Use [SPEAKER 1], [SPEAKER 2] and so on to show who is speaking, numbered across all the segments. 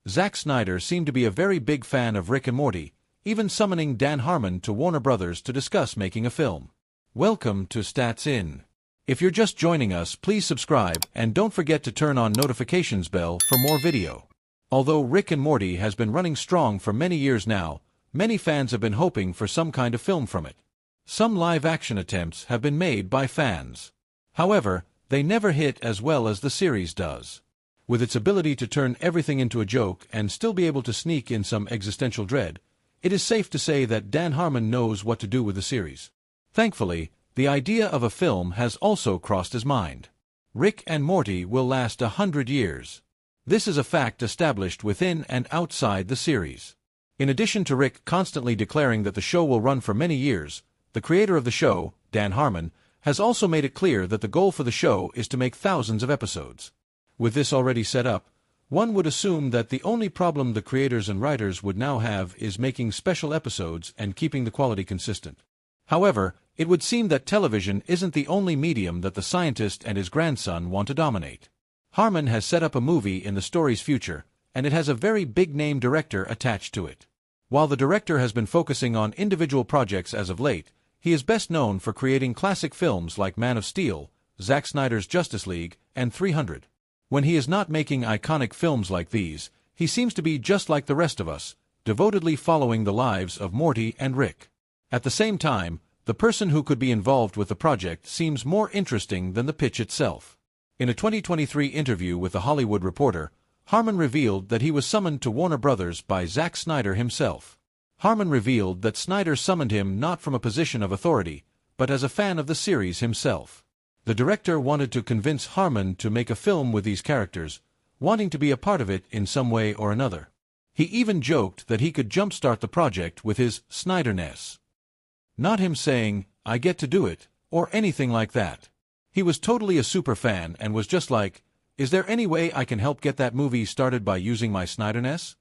[SPEAKER 1] Zack Snyder seemed to be a very big fan of Rick and Morty, even summoning Dan Harmon to Warner Brothers to discuss making a film. Welcome to Stats In. If you're just joining us, please subscribe and don't forget to turn on notifications bell for more video. Although Rick and Morty has been running strong for many years now, many fans have been hoping for some kind of film from it. Some live-action attempts have been made by fans. However, they never hit as well as the series does. With its ability to turn everything into a joke and still be able to sneak in some existential dread, it is safe to say that Dan Harmon knows what to do with the series. Thankfully, the idea of a film has also crossed his mind. Rick and Morty will last 100 years. This is a fact established within and outside the series. In addition to Rick constantly declaring that the show will run for many years, the creator of the show, Dan Harmon, has also made it clear that the goal for the show is to make thousands of episodes. With this already set up, one would assume that the only problem the creators and writers would now have is making special episodes and keeping the quality consistent. However, it would seem that television isn't the only medium that the scientist and his grandson want to dominate. Harmon has set up a movie in the story's future, and it has a very big-name director attached to it. While the director has been focusing on individual projects as of late, he is best known for creating classic films like Man of Steel, Zack Snyder's Justice League, and 300. When he is not making iconic films like these, he seems to be just like the rest of us, devotedly following the lives of Morty and Rick. At the same time, the person who could be involved with the project seems more interesting than the pitch itself. In a 2023 interview with The Hollywood Reporter, Harmon revealed that he was summoned to Warner Brothers by Zack Snyder himself. Harmon revealed that Snyder summoned him not from a position of authority, but as a fan of the series himself. The director wanted to convince Harmon to make a film with these characters, wanting to be a part of it in some way or another. He even joked that he could jumpstart the project with his Snyderness. Not him saying, "I get to do it," or anything like that. He was totally a super fan and was just like, "Is there any way I can help get that movie started by using my Snyderness?"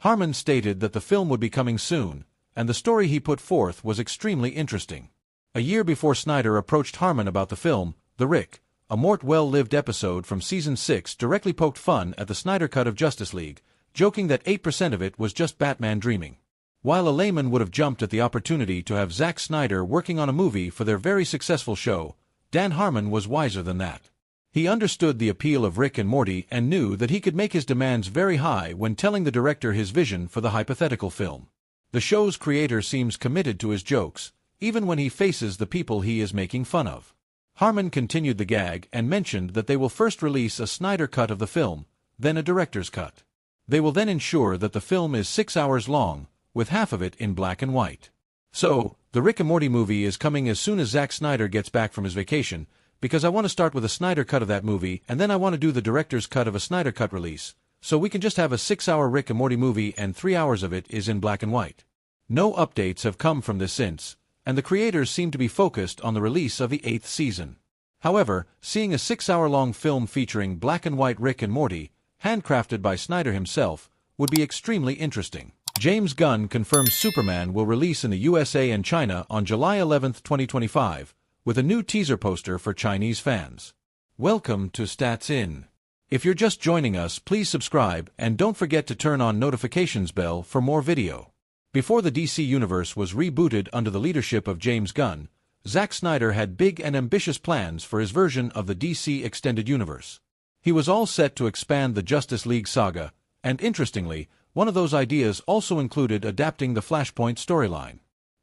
[SPEAKER 1] Harmon stated that the film would be coming soon, and the story he put forth was extremely interesting. A year before Snyder approached Harmon about the film, The Rick, a more well-lived episode from Season 6 directly poked fun at the Snyder cut of Justice League, joking that 8% of it was just Batman dreaming. While a layman would have jumped at the opportunity to have Zack Snyder working on a movie for their very successful show, Dan Harmon was wiser than that. He understood the appeal of Rick and Morty and knew that he could make his demands very high when telling the director his vision for the hypothetical film. The show's creator seems committed to his jokes, even when he faces the people he is making fun of. Harmon continued the gag and mentioned that they will first release a Snyder cut of the film, then a director's cut. They will then ensure that the film is 6 hours long, with half of it in black and white. So, the Rick and Morty movie is coming as soon as Zack Snyder gets back from his vacation, because I want to start with a Snyder cut of that movie and then I want to do the director's cut of a Snyder cut release, so we can just have a 6-hour Rick and Morty movie and 3 hours of it is in black and white. No updates have come from this since, and the creators seem to be focused on the release of the 8th season. However, seeing a 6-hour-long film featuring black and white Rick and Morty, handcrafted by Snyder himself, would be extremely interesting. James Gunn confirms Superman will release in the USA and China on July 11, 2025, with a new teaser poster for Chinese fans. Welcome to Stats In. If you're just joining us, please subscribe and don't forget to turn on notifications bell for more video. Before the DC Universe was rebooted under the leadership of James Gunn, Zack Snyder had big and ambitious plans for his version of the DC Extended Universe. He was all set to expand the Justice League saga, and interestingly, one of those ideas also included adapting the Flashpoint storyline.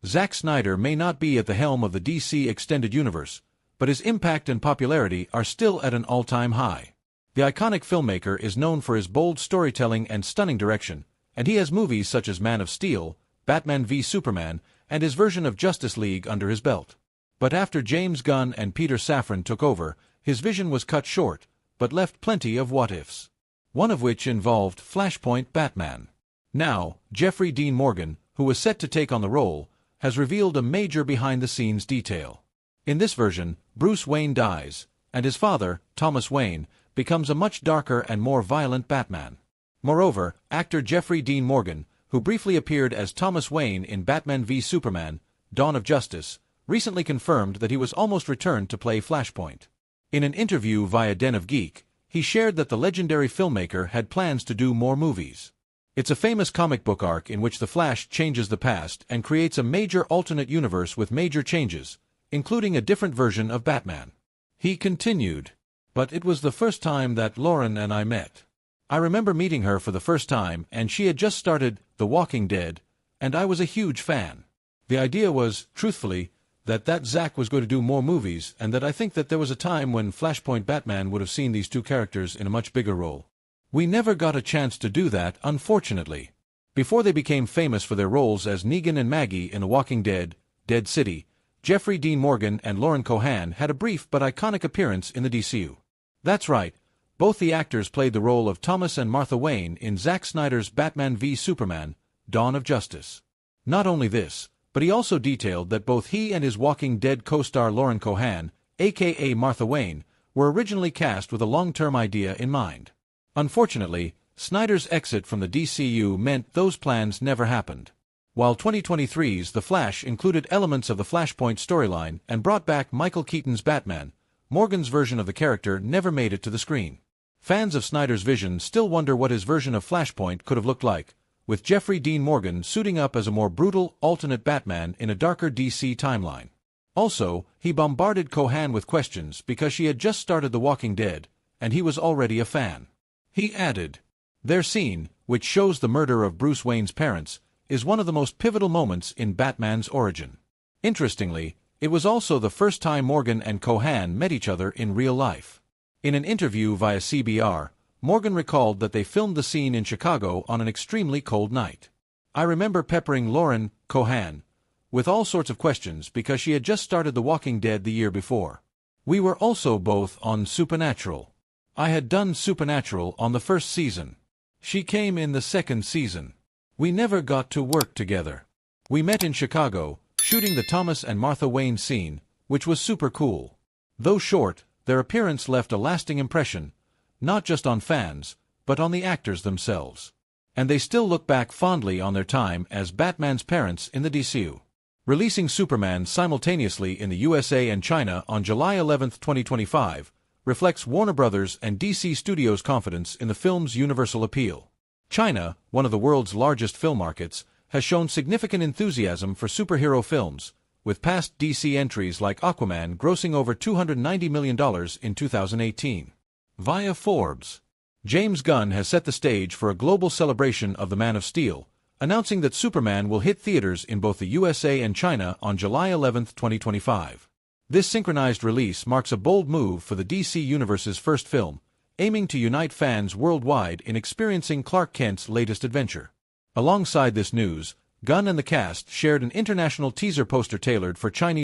[SPEAKER 1] Zack Snyder may not be at the helm of the DC Extended Universe, but his impact and popularity are still at an all-time high. The iconic filmmaker is known for his bold storytelling and stunning direction, and he has movies such as Man of Steel, Batman v Superman, and his version of Justice League under his belt. But after James Gunn and Peter Safran took over, his vision was cut short, but left plenty of what-ifs. One of which involved Flashpoint Batman. Now, Jeffrey Dean Morgan, who was set to take on the role, has revealed a major behind-the-scenes detail. In this version, Bruce Wayne dies, and his father, Thomas Wayne, becomes a much darker and more violent Batman. Moreover, actor Jeffrey Dean Morgan, who briefly appeared as Thomas Wayne in Batman v Superman, Dawn of Justice, recently confirmed that he was almost returned to play Flashpoint. In an interview via Den of Geek, he shared that the legendary filmmaker had plans to do more movies. It's a famous comic book arc in which the Flash changes the past and creates a major alternate universe with major changes, including a different version of Batman. He continued, "But it was the first time that Lauren and I met. I remember meeting her for the first time and she had just started The Walking Dead, and I was a huge fan. The idea was, truthfully, that Zack was going to do more movies, and that I think that there was a time when Flashpoint Batman would have seen these two characters in a much bigger role. We never got a chance to do that, unfortunately." Before they became famous for their roles as Negan and Maggie in The Walking Dead, Dead City, Jeffrey Dean Morgan and Lauren Cohan had a brief but iconic appearance in the DCU. That's right, both the actors played the role of Thomas and Martha Wayne in Zack Snyder's Batman v Superman, Dawn of Justice. Not only this, but he also detailed that both he and his Walking Dead co-star Lauren Cohan, aka Martha Wayne, were originally cast with a long-term idea in mind. Unfortunately, Snyder's exit from the DCU meant those plans never happened. While 2023's The Flash included elements of the Flashpoint storyline and brought back Michael Keaton's Batman, Morgan's version of the character never made it to the screen. Fans of Snyder's vision still wonder what his version of Flashpoint could have looked like, with Jeffrey Dean Morgan suiting up as a more brutal, alternate Batman in a darker DC timeline. Also, he bombarded Cohan with questions because she had just started The Walking Dead, and he was already a fan. He added, "Their scene, which shows the murder of Bruce Wayne's parents, is one of the most pivotal moments in Batman's origin." Interestingly, it was also the first time Morgan and Cohan met each other in real life. In an interview via CBR, Morgan recalled that they filmed the scene in Chicago on an extremely cold night. "I remember peppering Lauren Cohan with all sorts of questions because she had just started The Walking Dead the year before. We were also both on Supernatural. I had done Supernatural on the first season. She came in the second season. We never got to work together. We met in Chicago, shooting the Thomas and Martha Wayne scene, which was super cool." Though short, their appearance left a lasting impression, not just on fans, but on the actors themselves. And they still look back fondly on their time as Batman's parents in the DCU. Releasing Superman simultaneously in the USA and China on July 11, 2025, reflects Warner Bros. And DC Studios' confidence in the film's universal appeal. China, one of the world's largest film markets, has shown significant enthusiasm for superhero films, with past DC entries like Aquaman grossing over $290 million in 2018. Via Forbes, James Gunn has set the stage for a global celebration of the Man of Steel, announcing that Superman will hit theaters in both the USA and China on July 11, 2025. This synchronized release marks a bold move for the DC Universe's first film, aiming to unite fans worldwide in experiencing Clark Kent's latest adventure. Alongside this news, Gunn and the cast shared an international teaser poster tailored for Chinese